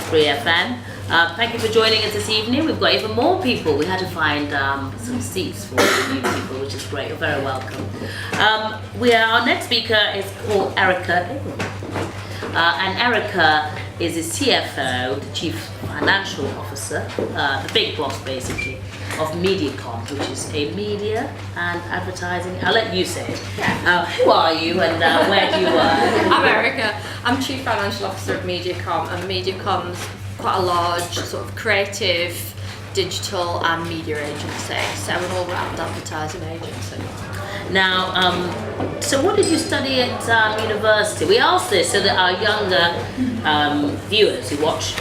DidsburyFM. Thank you for joining us this evening. We've got even more people. We had to find some seats for the new people, which is great. You're very welcome. Our next speaker is called Erica Ingham. And Erica is the CFO, the Chief Financial Officer, the big boss basically, of Mediacom, which is a media and advertising. I'll let you say it. Who are you and where do you work? I'm Erica. I'm Chief Financial Officer of Mediacom, and Mediacom's quite a large sort of creative, digital and media agency, so an all-round advertising agency. Now, so what did you study at university? We asked this so that our younger viewers who watch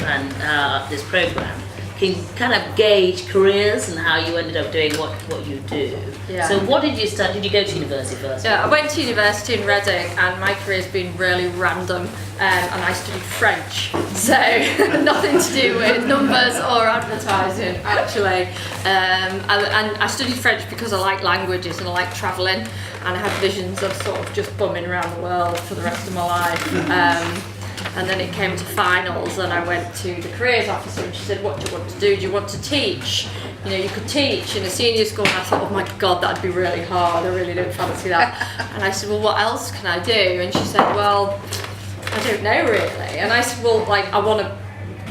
this program can kind of gauge careers and how you ended up doing what you do. Yeah. So what did you study? Did you go to university first? Yeah, I went to university in Reading, and my career's been really random, and I studied French, so nothing to do with numbers or advertising actually. And I studied French because I like languages and I like travelling, and I had visions of sort of just bumming around the world for the rest of my life. And then it came to finals, and I went to the careers officer, and she said, "What do you want to do? Do you want to teach? You know, you could teach in a senior school." And I thought, "Oh my God, that'd be really hard. I really don't fancy that." And I said, "Well, what else can I do?" And she said, "Well, I don't know really." And I said, "Well, like, I want to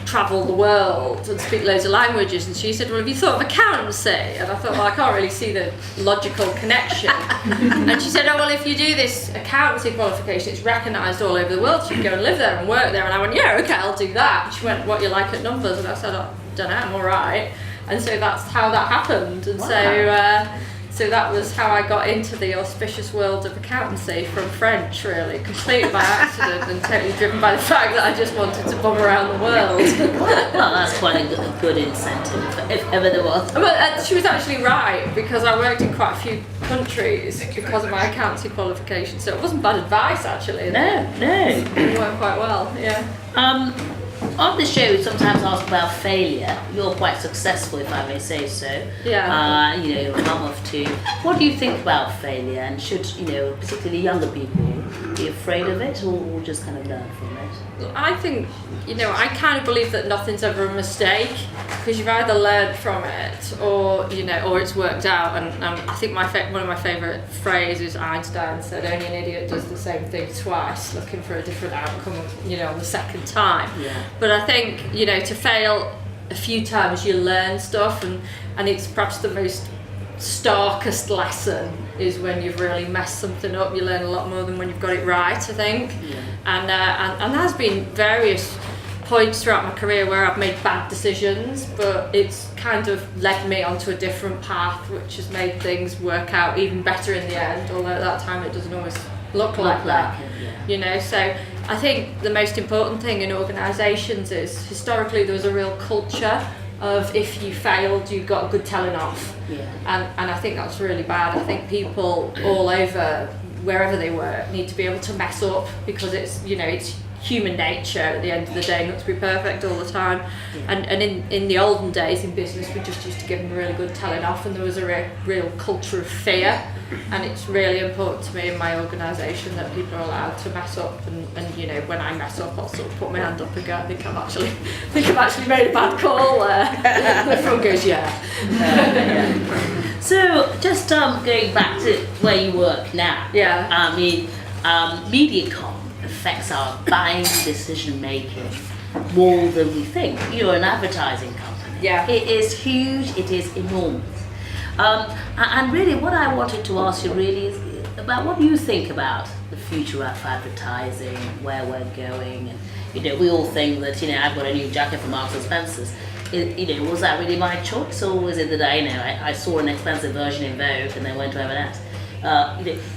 travel the world and speak loads of languages." And she said, "Well, have you thought of accountancy?" And I thought, well, I can't really see the logical connection. And she said, "Oh, well, if you do this accountancy qualification, it's recognised all over the world, so you can go and live there and work there." And I went, "Yeah, okay, I'll do that." And she went, "What, you like at numbers?" And I said, "I don't know, I'm all right." And so that's how that happened. And Wow. so that was how I got into the auspicious world of accountancy from French, really, completely by accident and totally driven by the fact that I just wanted to bum around the world. Well, that's quite a good incentive, if ever there was. But she was actually right, because I worked in quite a few countries because of my accountancy qualification, so it wasn't bad advice actually. No. It worked quite well, yeah. On the show, we sometimes ask about failure. You're quite successful, if I may say so. Yeah. You're a mum of two. What do you think about failure? And should, particularly younger people, be afraid of it or just kind of learn from it? I think, I kind of believe that nothing's ever a mistake, because you've either learned from it or it's worked out. And I think one of my favourite phrases, Einstein said, "Only an idiot does the same thing twice, looking for a different outcome, on the second time." Yeah. But I think, to fail a few times, you learn stuff, and it's perhaps the most starkest lesson is when you've really messed something up. You learn a lot more than when you've got it right, I think. Yeah. And there's been various points throughout my career where I've made bad decisions, but it's kind of led me onto a different path, which has made things work out even better in the end, although at that time it doesn't always look like that. Yeah. So I think the most important thing in organisations is, historically there was a real culture of, if you failed, you got a good telling off. Yeah. And I think that's really bad. I think people all over, wherever they work, need to be able to mess up, because it's human nature at the end of the day not to be perfect all the time. Yeah. And in the olden days in business, we just used to give them a really good telling off, and there was a real culture of fear. And it's really important to me in my organisation that people are allowed to mess up, and when I mess up, I'll sort of put my hand up and go, I think I've actually made a bad call there. The front goes, yeah. So just going back to where you work now. Yeah. Mediacom affects our buying decision making more than we think. You're an advertising company. Yeah. It is huge. It is enormous. And really, what I wanted to ask you really is about what you think about the future of advertising, where we're going, and we all think that I've got a new jacket from Marks and Spencer's. Was that really my choice, or was it that I saw an expensive version in Vogue and then went to M&S?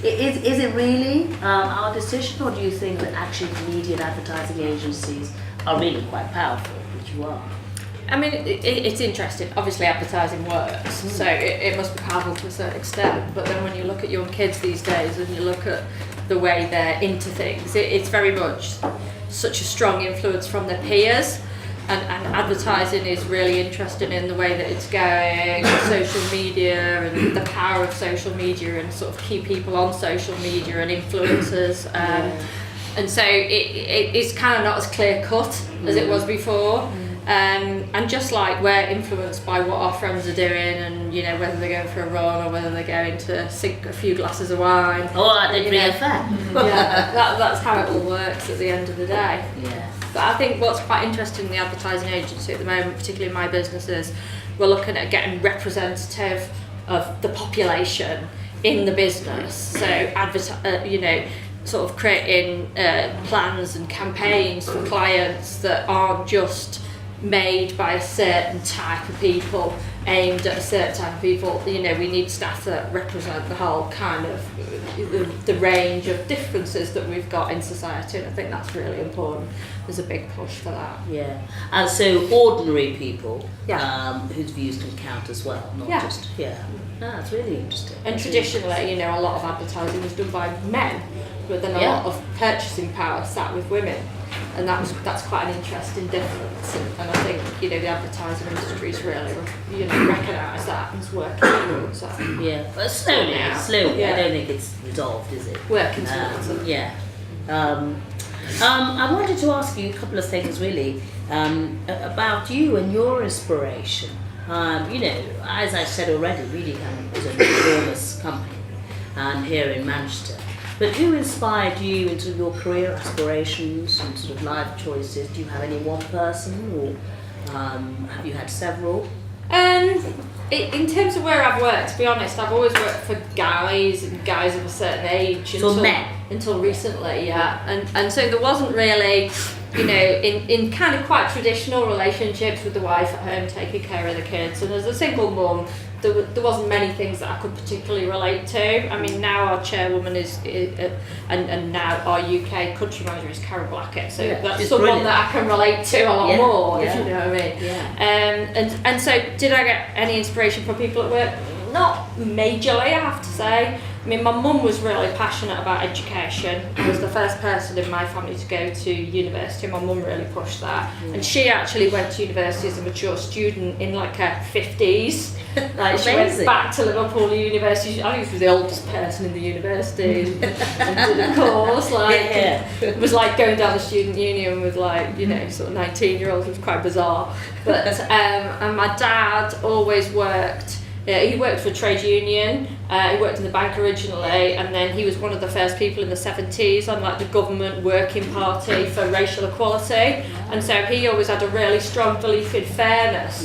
Is it really our decision, or do you think that actually the media and advertising agencies are really quite powerful, which you are? I mean, it's interesting. Obviously, advertising works, so it must be powerful to a certain extent. But then when you look at young kids these days and you look at the way they're into things, it's very much such a strong influence from their peers. And advertising is really interesting in the way that it's going, social media and the power of social media, and sort of key people on social media and influencers. And so it's kind of not as clear cut as it was before. And just like we're influenced by what our friends are doing, and you know, whether they're going for a run or whether they're going to sink a few glasses of wine. Oh, I did bring a fan. Yeah, that's how it all works at the end of the day. Yeah. But I think what's quite interesting in the advertising agency at the moment, particularly in my business, is we're looking at getting representative of the population in the business. So you know, sort of creating plans and campaigns for clients that aren't just made by a certain type of people, aimed at a certain type of people. You know, we need staff that represent the whole kind of the range of differences that we've got in society, and I think that's really important. There's a big push for that. Yeah, and so ordinary people, Yeah. whose views can count as well, not Yeah. just No, it's really interesting. And traditionally, you know, a lot of advertising was done by men, but then a lot of purchasing power sat with women. And that's quite an interesting difference, and I think, you know, the advertising industry's really, you know, recognise that and is working towards that. Yeah, but slowly. Yeah. I don't think it's resolved, is it? Working towards it. Yeah. I wanted to ask you a couple of things really about you and your inspiration. You know, as I said already, Mediacom is an enormous company here in Manchester. But who inspired you into your career aspirations and sort of life choices? Do you have any one person, or have you had several? In terms of where I've worked, to be honest, I've always worked for guys of a certain age. Until recently, yeah. And so there wasn't really, you know, in kind of quite traditional relationships with the wife at home taking care of the kids. And as a single mum, there wasn't many things that I could particularly relate to. I mean, now our chairwoman is and now our UK country manager is Karen Blackett, so that's someone brilliant. That I can relate to a lot more, if you know what I mean. Yeah. And so, did I get any inspiration from people at work? Not majorly, I have to say. I mean, my mum was really passionate about education. I was the first person in my family to go to university. My mum really pushed that. And she actually went to university as a mature student in like her 50s. Like she went back to Liverpool University. I think she was the oldest person in the university and did a course. It was like going down the student union with like, you know, sort of 19-year-olds. It was quite bizarre. But and my dad always worked. He worked for a trade union, he worked in the bank originally, and then he was one of the first people in the 70s on like the government working party for racial equality, and so he always had a really strong belief in fairness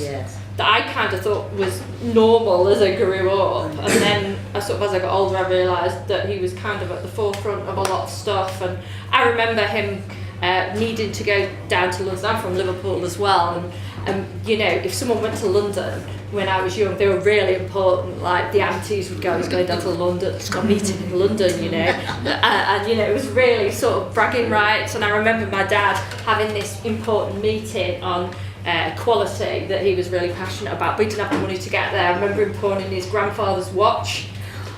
that I kind of thought was normal as I grew up, and then as I got older I realised that he was kind of at the forefront of a lot of stuff, and I remember him needing to go down to London. I'm from Liverpool as well, and you know, if someone went to London when I was young, they were really important. Like the aunties would go, he's going down to London, he's got a meeting in London, you know. And you know, it was really sort of bragging rights. And I remember my dad having this important meeting on equality that he was really passionate about, but he didn't have the money to get there. I remember him pawning his grandfather's watch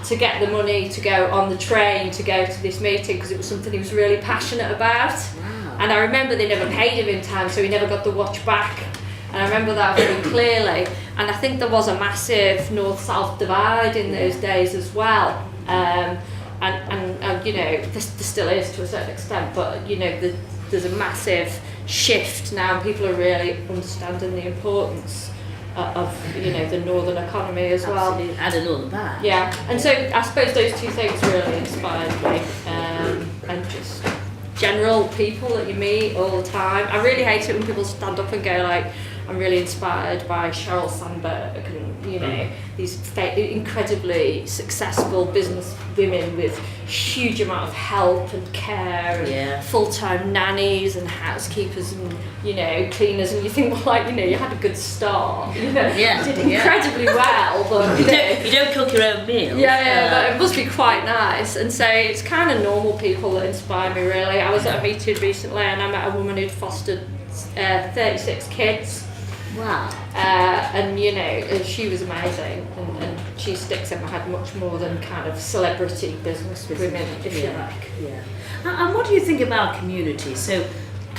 to get the money to go on the train to go to this meeting, because it was something he was really passionate about. Wow. And I remember they never paid him in time, so he never got the watch back. And I remember that very clearly. And I think there was a massive north-south divide in those days as well. And you know, there still is to a certain extent, but you know, there's a massive shift now, and people are really understanding the importance of, you know, the northern economy as well. Absolutely. And a northern band. Yeah, and so I suppose those two things really inspired me, and just general people that you meet all the time. I really hate it when people stand up and go like, I'm really inspired by Sheryl Sandberg and, you know, these incredibly successful business women with huge amount of help and care and full-time nannies and housekeepers and, you know, cleaners, and you think, well, like, you know, you had a good start, you know, you did incredibly well, but you don't cook your own meals. But it must be quite nice. And so it's kind of normal people that inspire me, really. I was at a meeting recently and I met a woman who'd fostered 36 kids. Wow. And you know, she was amazing, and she sticks in my head much more than kind of celebrity business women, if you like. Yeah. And what do you think about community? So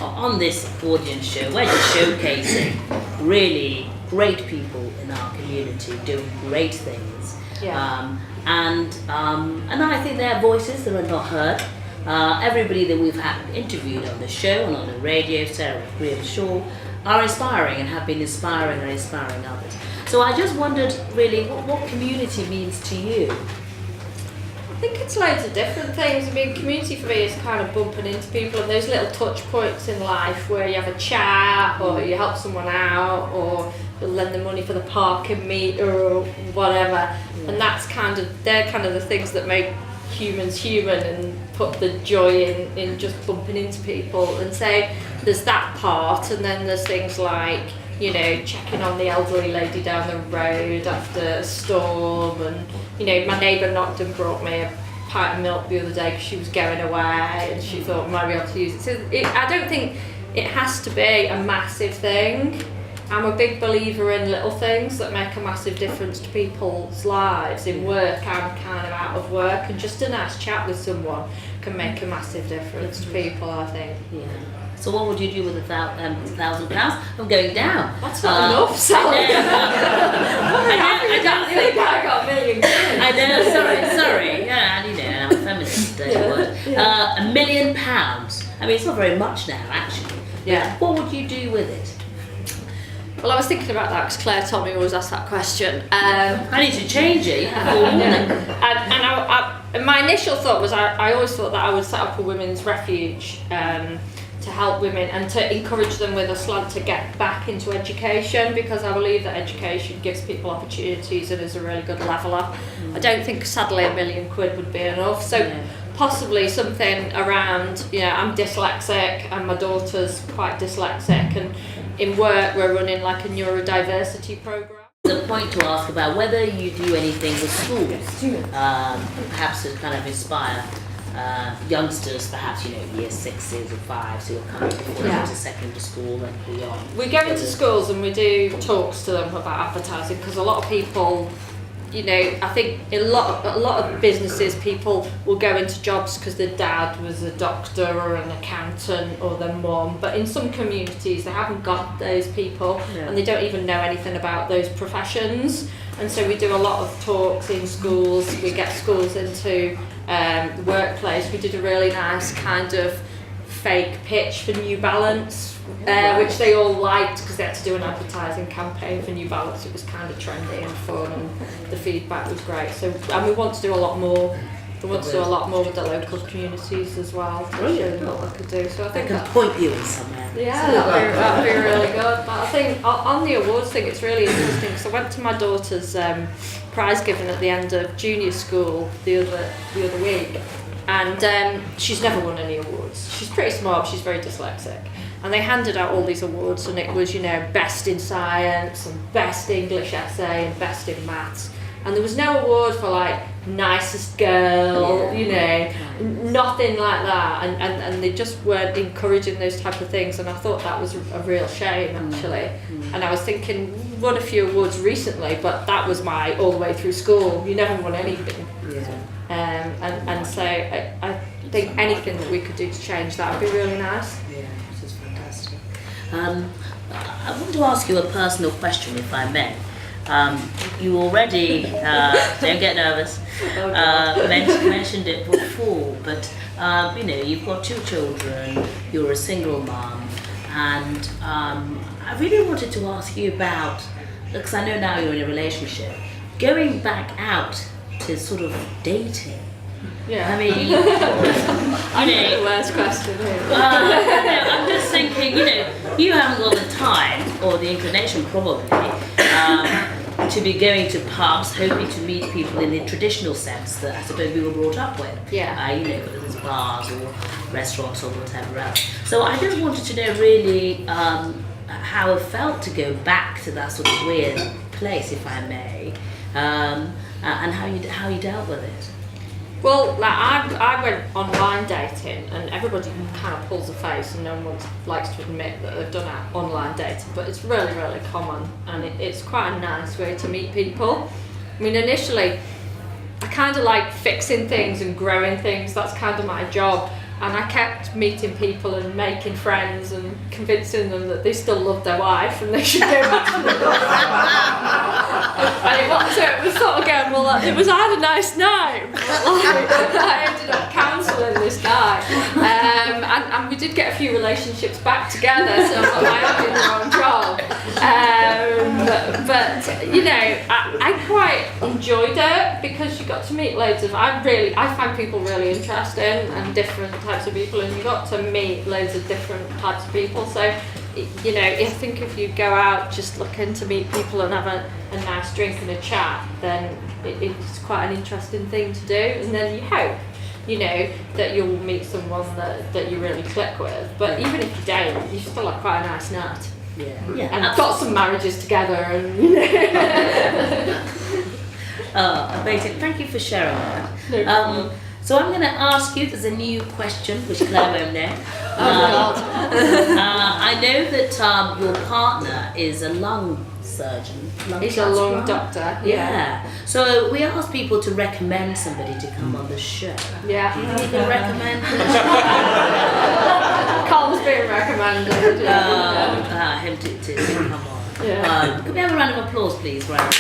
on this audience show, we're just showcasing really great people in our community doing great things. And I think their voices that are not heard, everybody that we've had interviewed on the show and on the radio, Sarah, Graham Shaw, are inspiring and have been inspiring and inspiring others. So I just wondered really what community means to you. I think it's loads of different things. I mean, community for me is kind of bumping into people and those little touch points in life where you have a chat or you help someone out or you lend them money for the parking meter or whatever. And they're kind of the things that make humans human and put the joy in just bumping into people. And so there's that part, and then there's things like, you know, checking on the elderly lady down the road after a storm, and you know, my neighbour knocked and brought me a pint of milk the other day because she was going away and she thought I might be able to use it. So I don't think it has to be a massive thing. I'm a big believer in little things that make a massive difference to people's lives. In work, I'm kind of out of work, and just a nice chat with someone can make a massive difference to people, I think. Yeah. So what would you do with £1,000? I'm going down. That's not enough, Sally. I don't think I got a million quid. I know, sorry. Yeah, and you know, I'm a feminist, dirty word. £1 million. I mean, it's not very much now, actually. Yeah. What would you do with it? Well, I was thinking about that because Claire told me always ask that question. I need to change it. And my initial thought was I always thought that I would set up a women's refuge to help women and to encourage them with a slant to get back into education, because I believe that education gives people opportunities and is a really good leveller. I don't think, sadly, £1 million would be enough. So possibly something around, you know, I'm dyslexic and my daughter's quite dyslexic, and in work we're running like a neurodiversity programme. There's a point to ask about whether you do anything with schools, perhaps to kind of inspire youngsters, perhaps, you know, year 6s or 5s who are coming before into secondary school and beyond. We go into schools and we do talks to them about advertising, because a lot of people, you know, I think a lot of businesses, people will go into jobs because their dad was a doctor or an accountant or their mum, but in some communities they haven't got those people and they don't even know anything about those professions. And so we do a lot of talks in schools. We get schools into the workplace. We did a really nice kind of fake pitch for New Balance, which they all liked because they had to do an advertising campaign for New Balance. It was kind of trendy and fun, and the feedback was great. So, and we want to do a lot more. We want to do a lot more with the local communities as well to show them what they could do. So I think I can point you in somewhere. Yeah, that'd be really good. But I think on the awards thing, it's really interesting because I went to my daughter's prize giving at the end of junior school the other week, and she's never won any awards. She's pretty smart, she's very dyslexic. And they handed out all these awards, and it was, you know, best in science and best English essay and best in maths. And there was no award for like nicest girl, you know, nothing like that. And they just weren't encouraging those type of things. And I thought that was a real shame, actually. And I was thinking, won a few awards recently, but that was my all the way through school. You never won anything. And so I think anything that we could do to change that would be really nice. Yeah, this is fantastic. I want to ask you a personal question, if I may. You already, don't get nervous, mentioned it before, but you know, you've got 2 children, you're a single mum, and I really wanted to ask you about, because I know now you're in a relationship, going back out to sort of dating. Yeah. I mean, you know, the worst question here. I'm just thinking, you know, you haven't got the time or the inclination probably to be going to pubs, hoping to meet people in the traditional sense that I suppose we were brought up with. Yeah. You know, whether it's bars or restaurants or whatever else. So I just wanted to know really how it felt to go back to that sort of weird place, if I may, and how you dealt with it. Well, like I went online dating, and everybody kind of pulls a face, and no one likes to admit that they've done online dating, but it's really, really common, and it's quite a nice way to meet people. I mean, initially, I kind of like fixing things and growing things. That's kind of my job. And I kept meeting people and making friends and convincing them that they still loved their wife and they should go back to the And it was sort of going, well, I had a nice night. I ended up counselling this guy. And we did get a few relationships back together, so I am in the wrong job. But you know, I quite enjoyed it because you got to meet loads of. I find people really interesting and different types of people, and you got to meet loads of different types of people. So, you know, I think if you go out just looking to meet people and have a nice drink and a chat, then it's quite an interesting thing to do. And then you hope, you know, that you'll meet someone that you really click with. But even if you don't, you still have quite a nice night. Yeah. And I've got some marriages together, and you know. Amazing. Thank you for sharing that. No problem. So I'm going to ask you, there's a new question, which Claire won't know. I know that your partner is a lung surgeon. He's a lung doctor. Yeah. So we ask people to recommend somebody to come on the show. Yeah. Do you think you can recommend? Cole's been recommended. Him to come on. Yeah. Could we have a round of applause, please, Ryan?